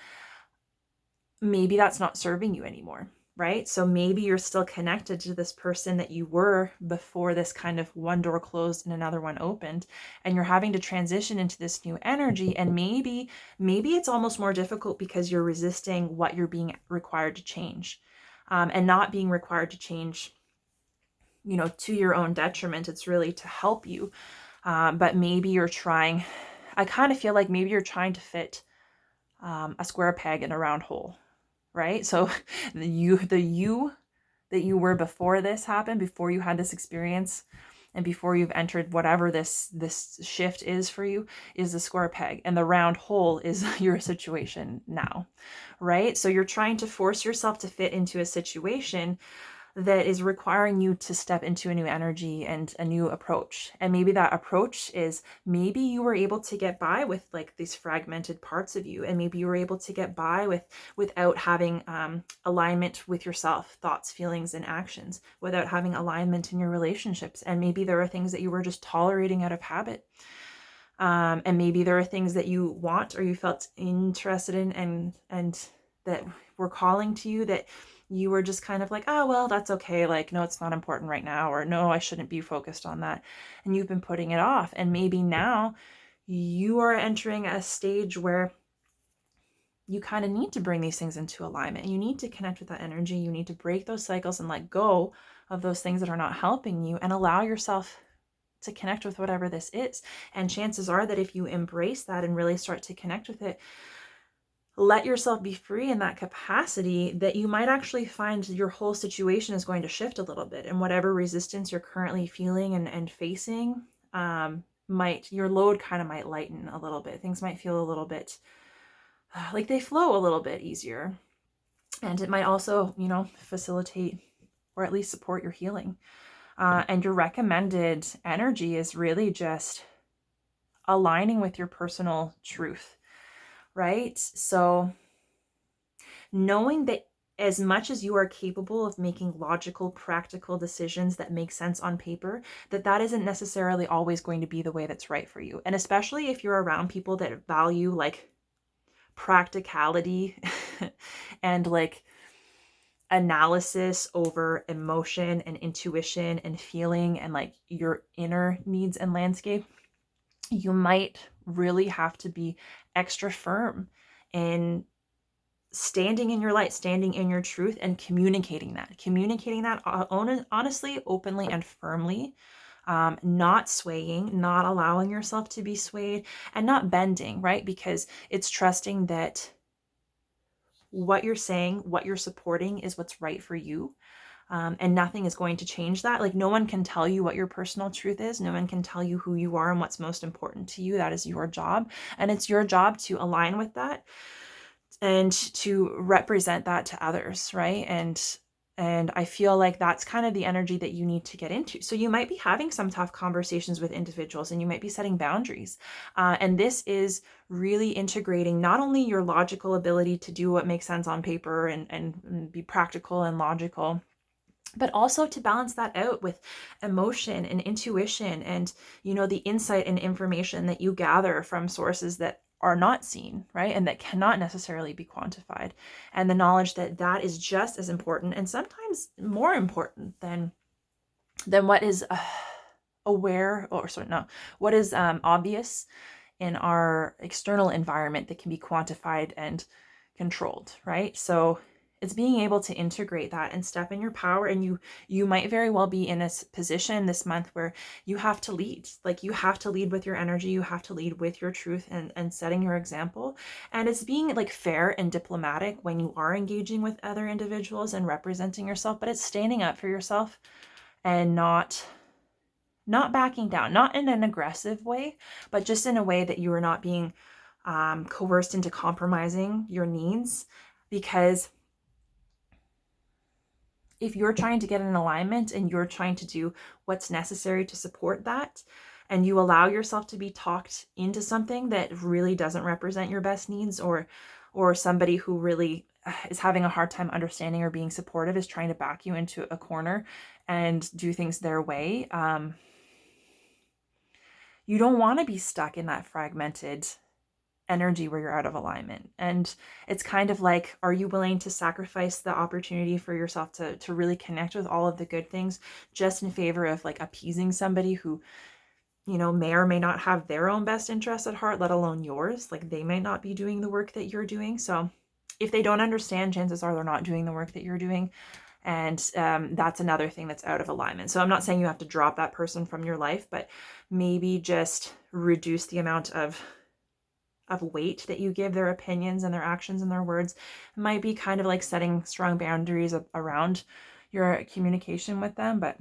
Speaker 1: maybe that's not serving you anymore, right? So maybe you're still connected to this person that you were before this kind of one door closed and another one opened, and you're having to transition into this new energy. And maybe it's almost more difficult because you're resisting what you're being required to change, and not being required to change, to your own detriment. It's really to help you. But maybe you're trying, I kind of feel like maybe you're trying to fit a square peg in a round hole. Right? So the you that you were before this happened, before you had this experience, and before you've entered whatever this shift is for you, is the square peg, and the round hole is your situation now, right? So you're trying to force yourself to fit into a situation that is requiring you to step into a new energy and a new approach. And maybe that approach is, maybe you were able to get by with like these fragmented parts of you, and maybe you were able to get by without having alignment with yourself, thoughts, feelings, and actions, without having alignment in your relationships. And maybe there are things that you were just tolerating out of habit. And maybe there are things that you want or you felt interested in and that were calling to you that you were just kind of like, oh, well, that's okay. Like, no, it's not important right now. Or no, I shouldn't be focused on that. And you've been putting it off. And maybe now you are entering a stage where you kind of need to bring these things into alignment. You need to connect with that energy. You need to break those cycles and let go of those things that are not helping you, and allow yourself to connect with whatever this is. And chances are that if you embrace that and really start to connect with it, let yourself be free in that capacity, that you might actually find your whole situation is going to shift a little bit, and whatever resistance you're currently feeling and facing, your load kind of might lighten a little bit. Things might feel a little bit like they flow a little bit easier. And it might also, facilitate or at least support your healing. And your recommended energy is really just aligning with your personal truth. Right? So knowing that as much as you are capable of making logical, practical decisions that make sense on paper, that isn't necessarily always going to be the way that's right for you. And especially if you're around people that value like practicality and like analysis over emotion and intuition and feeling and like your inner needs and landscape, you might really have to be extra firm in standing in your light, standing in your truth, and communicating that honestly, openly, and firmly, not swaying, not allowing yourself to be swayed, and not bending, right? Because it's trusting that what you're saying, what you're supporting is what's right for you. And nothing is going to change that. Like, no one can tell you what your personal truth is. No one can tell you who you are and what's most important to you. That is your job. And it's your job to align with that and to represent that to others, right? And I feel like that's kind of the energy that you need to get into. So you might be having some tough conversations with individuals, and you might be setting boundaries. And this is really integrating not only your logical ability to do what makes sense on paper and be practical and logical, but also to balance that out with emotion and intuition and, the insight and information that you gather from sources that are not seen, right? And that cannot necessarily be quantified. And the knowledge that is just as important, and sometimes more important than what is what is obvious in our external environment that can be quantified and controlled, right? So It's being able to integrate that and step in your power. And you might very well be in a position this month where you have to lead. Like, you have to lead with your energy. You have to lead with your truth and setting your example. And it's being like fair and diplomatic when you are engaging with other individuals and representing yourself, but it's standing up for yourself and not backing down, not in an aggressive way, but just in a way that you are not being coerced into compromising your needs. Because if you're trying to get in alignment and you're trying to do what's necessary to support that, and you allow yourself to be talked into something that really doesn't represent your best needs, or somebody who really is having a hard time understanding or being supportive is trying to back you into a corner and do things their way, you don't want to be stuck in that fragmented energy where you're out of alignment. And it's kind of like, are you willing to sacrifice the opportunity for yourself to really connect with all of the good things just in favor of like appeasing somebody who, you know, may or may not have their own best interests at heart, let alone yours? Like, they might not be doing the work that you're doing. So if they don't understand, chances are they're not doing the work that you're doing. And that's another thing that's out of alignment. So I'm not saying you have to drop that person from your life, but maybe just reduce the amount of weight that you give their opinions and their actions and their words. It might be kind of like setting strong boundaries around your communication with them, but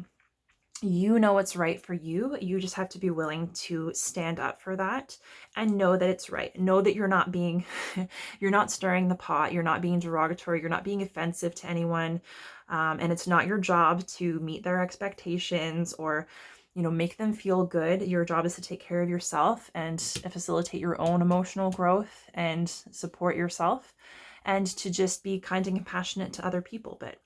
Speaker 1: you know what's right for you. You just have to be willing to stand up for that and know that it's right. Know that you're not being, you're not stirring the pot. You're not being derogatory. You're not being offensive to anyone. And it's not your job to meet their expectations or, you know, make them feel good. Your job is to take care of yourself and facilitate your own emotional growth and support yourself, and to just be kind and compassionate to other people. But,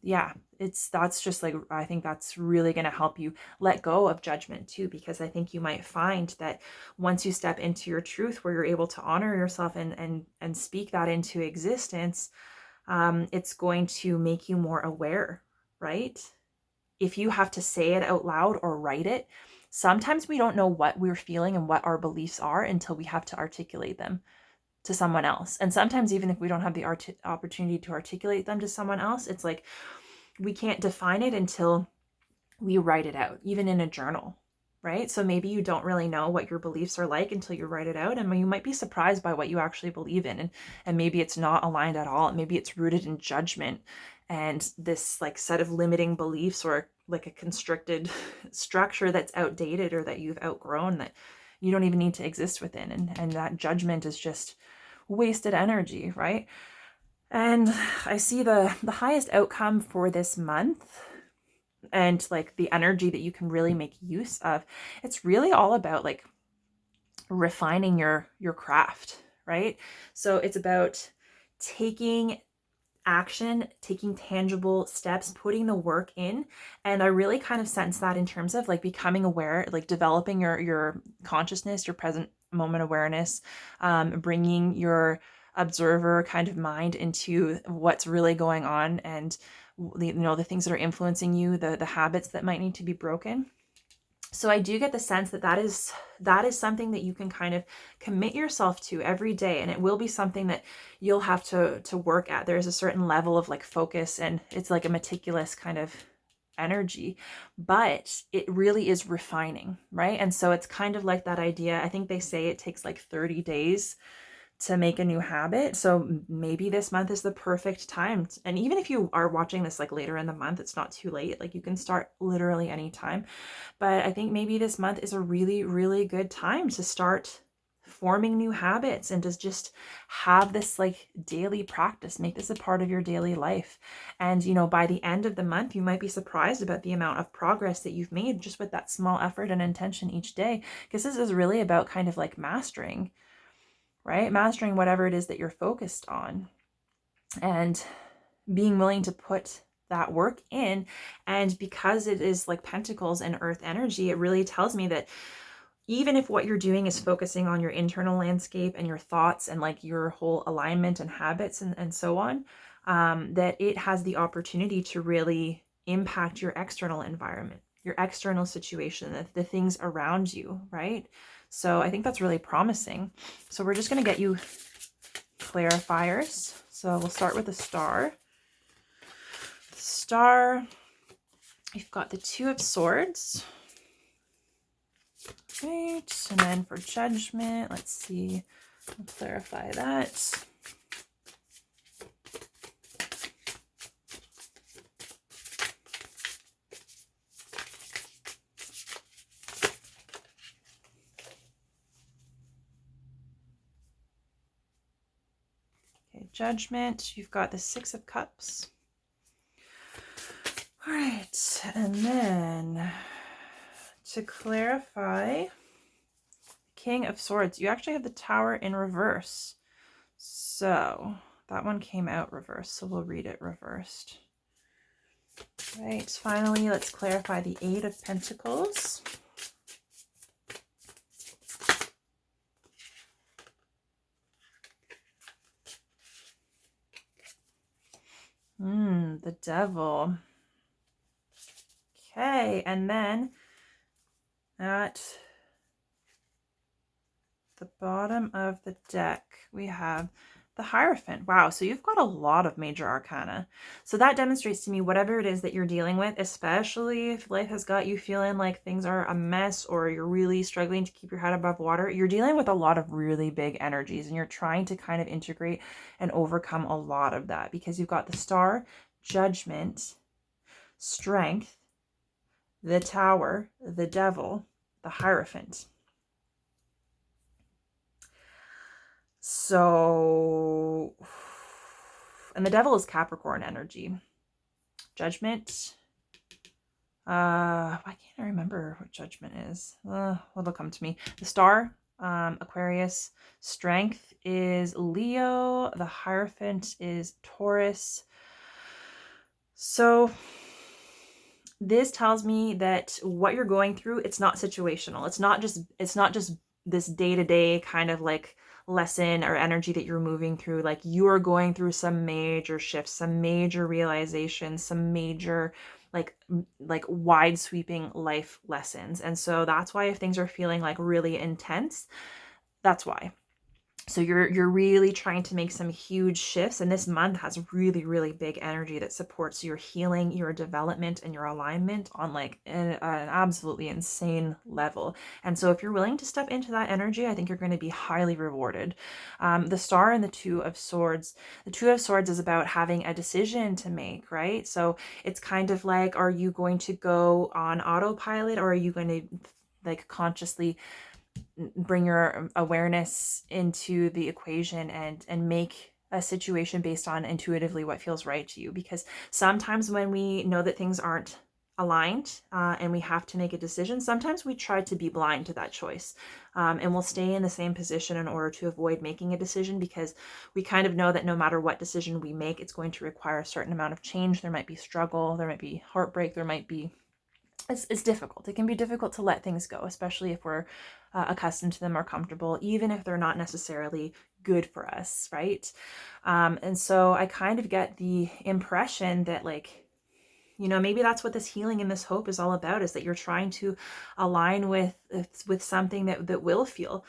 Speaker 1: yeah, that's just like, I think that's really going to help you let go of judgment too, because I think you might find that once you step into your truth, where you're able to honor yourself and speak that into existence, it's going to make you more aware, right? If you have to say it out loud or write it, sometimes we don't know what we're feeling and what our beliefs are until we have to articulate them to someone else. And sometimes even if we don't have the opportunity to articulate them to someone else, it's like we can't define it until we write it out, even in a journal, right? So maybe you don't really know what your beliefs are like until you write it out, and you might be surprised by what you actually believe in, and maybe it's not aligned at all. Maybe it's rooted in judgment and this like set of limiting beliefs, or like a constricted structure that's outdated or that you've outgrown, that you don't even need to exist within. And that judgment is just wasted energy, right? And I see the highest outcome for this month, and like the energy that you can really make use of. It's really all about like refining your craft, right? So it's about taking action, taking tangible steps, putting the work in. And I really kind of sense that in terms of like becoming aware, like developing your consciousness, your present moment awareness, bringing your observer kind of mind into what's really going on, and you know, the things that are influencing you, the habits that might need to be broken. So I do get the sense that that is something that you can kind of commit yourself to every day, and it will be something that you'll have to work at. There's a certain level of like focus, and it's like a meticulous kind of energy, but it really is refining, right? And so it's kind of like that idea. I think they say it takes like 30 days to make a new habit. So maybe this month is the perfect time. And even if you are watching this like later in the month, it's not too late. Like, you can start literally anytime. But I think maybe this month is a really, really good time to start forming new habits and to just have this like daily practice. Make this a part of your daily life. And, you know, by the end of the month, you might be surprised about the amount of progress that you've made just with that small effort and intention each day. Because this is really about kind of like mastering, right? Mastering whatever it is that you're focused on, and being willing to put that work in. And because it is like Pentacles and Earth energy, it really tells me that even if what you're doing is focusing on your internal landscape and your thoughts and like your whole alignment and habits and so on, that it has the opportunity to really impact your external environment, your external situation, the things around you, right? So I think that's really promising. So we're just going to get you clarifiers. So we'll start with the star. The star, you've got the Two of Swords. Right, and then for judgment, let's see, we'll clarify that. Okay, judgment, you've got the Six of Cups. All right, and then to clarify, King of Swords, you actually have the Tower in reverse. So that one came out reversed, so we'll read it reversed. Right, finally, let's clarify the Eight of Pentacles. The Devil. Okay, and then at the bottom of the deck, we have the Hierophant. Wow, so you've got a lot of major arcana. So that demonstrates to me whatever it is that you're dealing with, especially if life has got you feeling like things are a mess or you're really struggling to keep your head above water, you're dealing with a lot of really big energies and you're trying to kind of integrate and overcome a lot of that because you've got the Star, Judgment, Strength, the Tower, the Devil, the Hierophant. So, and the Devil is Capricorn energy. Judgment. Why can't I remember what Judgment is? It'll come to me. The Star, Aquarius. Strength is Leo. The Hierophant is Taurus. So this tells me that what you're going through, it's not situational. It's not just this day-to-day kind of like lesson or energy that you're moving through. Like you are going through some major shifts, some major realizations, some major like wide sweeping life lessons. And so that's why if things are feeling like really intense, that's why. So you're really trying to make some huge shifts, and this month has really, really big energy that supports your healing, your development, and your alignment on like an absolutely insane level. And so if you're willing to step into that energy, I think you're going to be highly rewarded. The Star and the Two of Swords. The Two of Swords is about having a decision to make, right? So it's kind of like, are you going to go on autopilot, or are you going to like consciously bring your awareness into the equation and make a situation based on intuitively what feels right to you? Because sometimes when we know that things aren't aligned and we have to make a decision, sometimes we try to be blind to that choice, and we'll stay in the same position in order to avoid making a decision because we kind of know that no matter what decision we make, it's going to require a certain amount of change. There might be struggle, there might be heartbreak, there might be it's difficult. It can be difficult to let things go, especially if we're accustomed to them or comfortable, even if they're not necessarily good for us, right? And so I kind of get the impression that like, you know, maybe that's what this healing and this hope is all about, is that you're trying to align with something that will feel,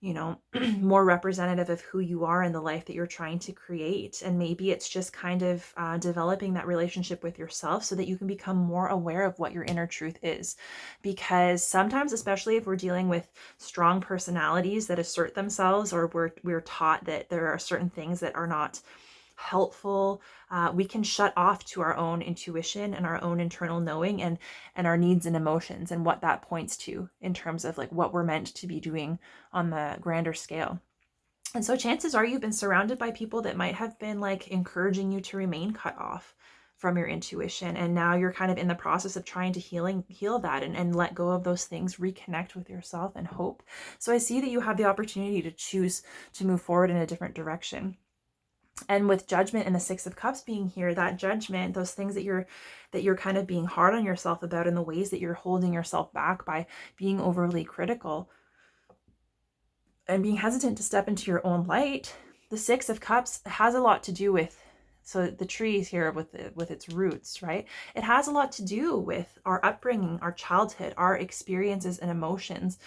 Speaker 1: you know, more representative of who you are and the life that you're trying to create. And maybe it's just kind of developing that relationship with yourself so that you can become more aware of what your inner truth is. Because sometimes, especially if we're dealing with strong personalities that assert themselves, or we're taught that there are certain things that are not helpful, we can shut off to our own intuition and our own internal knowing and our needs and emotions and what that points to in terms of like what we're meant to be doing on the grander scale. And so chances are you've been surrounded by people that might have been like encouraging you to remain cut off from your intuition, and now you're kind of in the process of trying to heal that and let go of those things, reconnect with yourself and hope. So I see that you have the opportunity to choose to move forward in a different direction. And with Judgment and the Six of Cups being here, that judgment, those things that you're kind of being hard on yourself about, in the ways that you're holding yourself back by being overly critical and being hesitant to step into your own light, the Six of Cups has a lot to do with, so the tree is here with its roots, right? It has a lot to do with our upbringing, our childhood, our experiences and emotions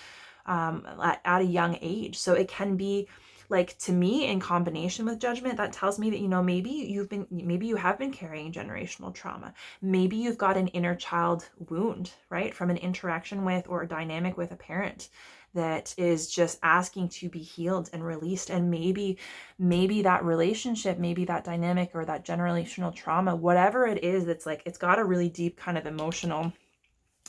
Speaker 1: at a young age. So it can be like, to me, in combination with judgment, that tells me that, you know, maybe you have been carrying generational trauma. Maybe you've got an inner child wound, right, from an interaction with or a dynamic with a parent that is just asking to be healed and released. And maybe that relationship, maybe that dynamic or that generational trauma, whatever it is, that's like, it's got a really deep kind of emotional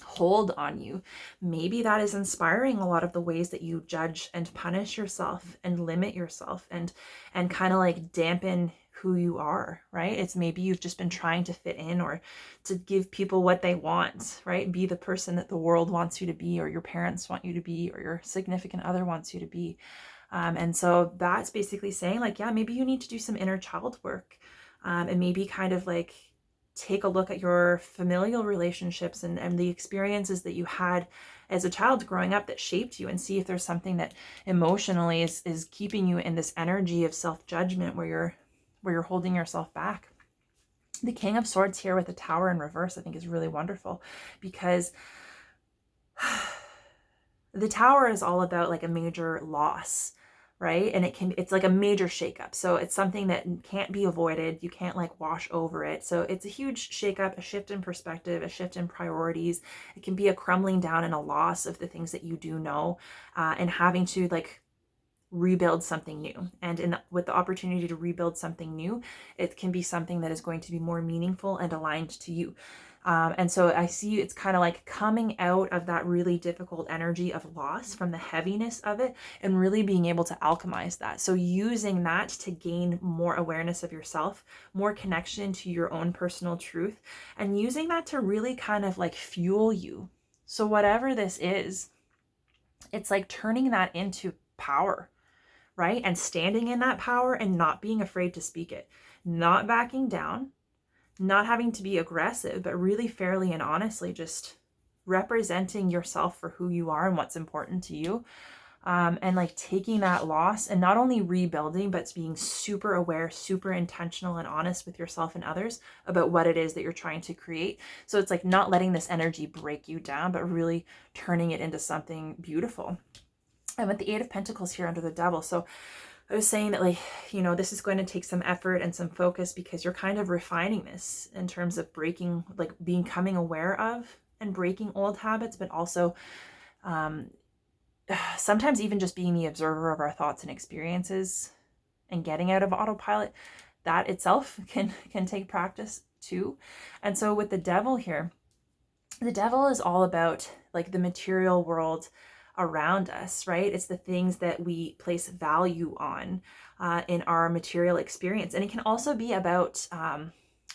Speaker 1: hold on you. Maybe that is inspiring a lot of the ways that you judge and punish yourself and limit yourself and kind of like dampen who you are, right? It's maybe you've just been trying to fit in or to give people what they want, right? Be the person that the world wants you to be, or your parents want you to be, or your significant other wants you to be. And so that's basically saying, like, yeah, maybe you need to do some inner child work, and maybe kind of like take a look at your familial relationships and the experiences that you had as a child growing up that shaped you, and see if there's something that emotionally is keeping you in this energy of self-judgment where you're holding yourself back. The King of Swords here with the Tower in reverse, I think, is really wonderful, because the Tower is all about like a major loss, right? And it's like a major shakeup. So it's something that can't be avoided. You can't like wash over it. So it's a huge shakeup, a shift in perspective, a shift in priorities. It can be a crumbling down and a loss of the things that you do know, and having to like rebuild something new. And with the opportunity to rebuild something new, it can be something that is going to be more meaningful and aligned to you. And so I see it's kind of like coming out of that really difficult energy of loss, from the heaviness of it, and really being able to alchemize that. So using that to gain more awareness of yourself, more connection to your own personal truth, and using that to really kind of like fuel you. So whatever this is, it's like turning that into power, right? And standing in that power and not being afraid to speak it, not backing down, not having to be aggressive, but really fairly and honestly just representing yourself for who you are and what's important to you. And like taking that loss and not only rebuilding, but being super aware, super intentional and honest with yourself and others about what it is that you're trying to create. So it's like not letting this energy break you down, but really turning it into something beautiful. And with the Eight of Pentacles here under the Devil. So I was saying that, like, you know, this is going to take some effort and some focus, because you're kind of refining this in terms of breaking, like becoming aware of and breaking old habits, but also sometimes even just being the observer of our thoughts and experiences and getting out of autopilot. That itself can take practice too. And so with the Devil here, the Devil is all about like the material world around us, right? It's the things that we place value on in our material experience. And it can also be about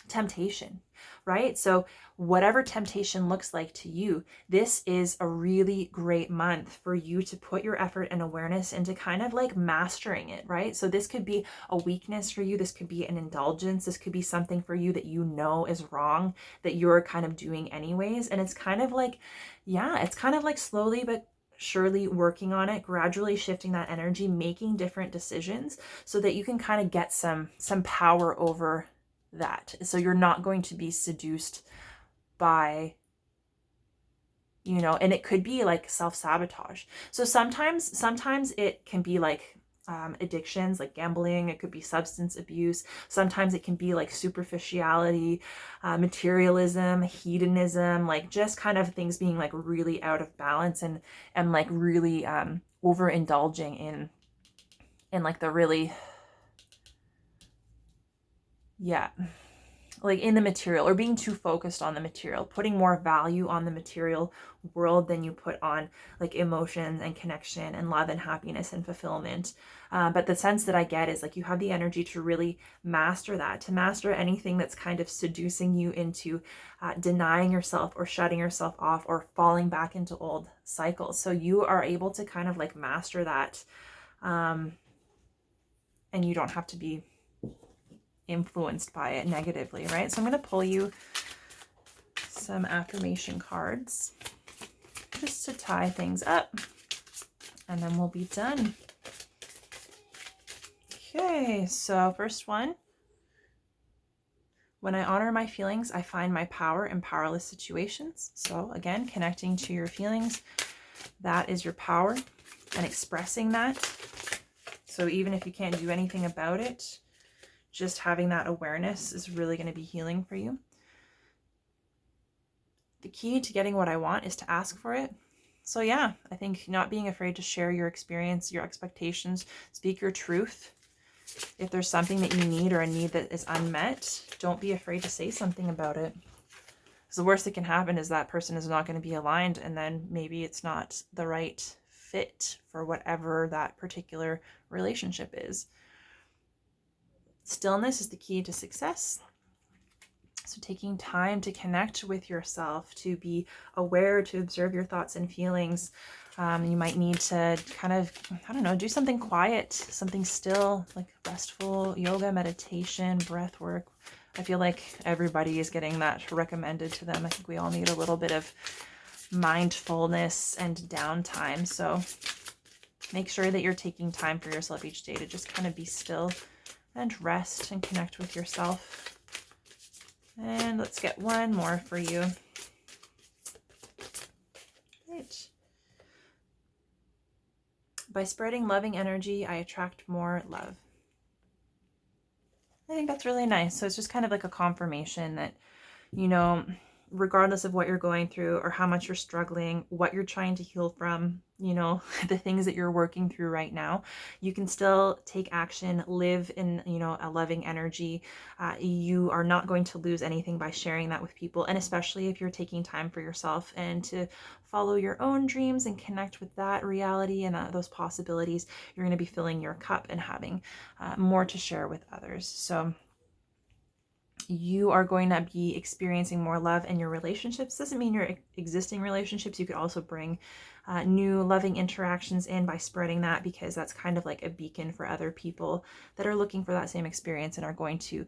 Speaker 1: temptation, right? So whatever temptation looks like to you, this is a really great month for you to put your effort and awareness into kind of like mastering it, right? So this could be a weakness for you. This could be an indulgence. This could be something for you that you know is wrong, that you're kind of doing anyways. And it's kind of like, yeah, it's kind of like slowly but surely working on it, gradually shifting that energy, making different decisions so that you can kind of get some power over that. So you're not going to be seduced by, you know, and it could be like self-sabotage. So sometimes it can be like addictions like gambling. It could be substance abuse. Sometimes it can be like superficiality, materialism, hedonism, like just kind of things being like really out of balance and like really overindulging in like the really, yeah, like in the material, or being too focused on the material, putting more value on the material world than you put on like emotions and connection and love and happiness and fulfillment. But the sense that I get is like you have the energy to really master that, to master anything that's kind of seducing you into denying yourself or shutting yourself off or falling back into old cycles. So you are able to kind of like master that, and you don't have to be influenced by it negatively, right? So I'm going to pull you some affirmation cards just to tie things up, and then we'll be done. Okay, so first one. When I honor my feelings, I find my power in powerless situations. So again, connecting to your feelings, that is your power, and expressing that. So even if you can't do anything about it, just having that awareness is really going to be healing for you. The key to getting what I want is to ask for it. So yeah, I think not being afraid to share your experience, your expectations, speak your truth. If there's something that you need or a need that is unmet, don't be afraid to say something about it. Because the worst that can happen is that person is not going to be aligned, and then maybe it's not the right fit for whatever that particular relationship is. Stillness is the key to success. So taking time to connect with yourself, to be aware, to observe your thoughts and feelings. You might need to kind of, I don't know, do something quiet, something still, like restful yoga, meditation, breath work. I feel like everybody is getting that recommended to them. I think we all need a little bit of mindfulness and downtime. So make sure that you're taking time for yourself each day to just kind of be still and rest and connect with yourself. And let's get one more for you. Great. By spreading loving energy, I attract more love. I think that's really nice. So it's just kind of like a confirmation that, you know, regardless of what you're going through or how much you're struggling, what you're trying to heal from, you know, the things that you're working through right now, you can still take action, live in, you know, a loving energy. You are not going to lose anything by sharing that with people. And especially if you're taking time for yourself and to follow your own dreams and connect with that reality and those possibilities, you're going to be filling your cup and having more to share with others. So you are going to be experiencing more love in your relationships. Doesn't mean your existing relationships. You could also bring new loving interactions in by spreading that, because that's kind of like a beacon for other people that are looking for that same experience and are going to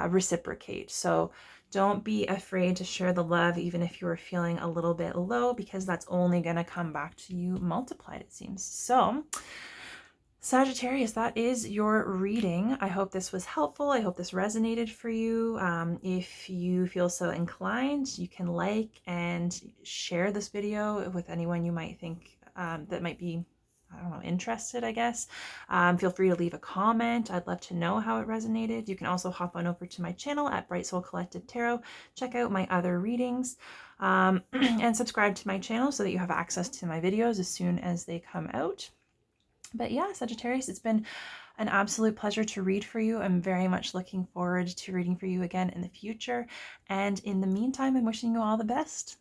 Speaker 1: reciprocate. So don't be afraid to share the love, even if you're feeling a little bit low, because that's only going to come back to you multiplied, it seems. So Sagittarius, that is your reading. I hope this was helpful. I hope this resonated for you. If you feel so inclined, you can like and share this video with anyone you might think that might be, I don't know, interested, I guess. Feel free to leave a comment. I'd love to know how it resonated. You can also hop on over to my channel at Bright Soul Collective Tarot. Check out my other readings and subscribe to my channel so that you have access to my videos as soon as they come out. But yeah, Sagittarius, it's been an absolute pleasure to read for you. I'm very much looking forward to reading for you again in the future. And in the meantime, I'm wishing you all the best.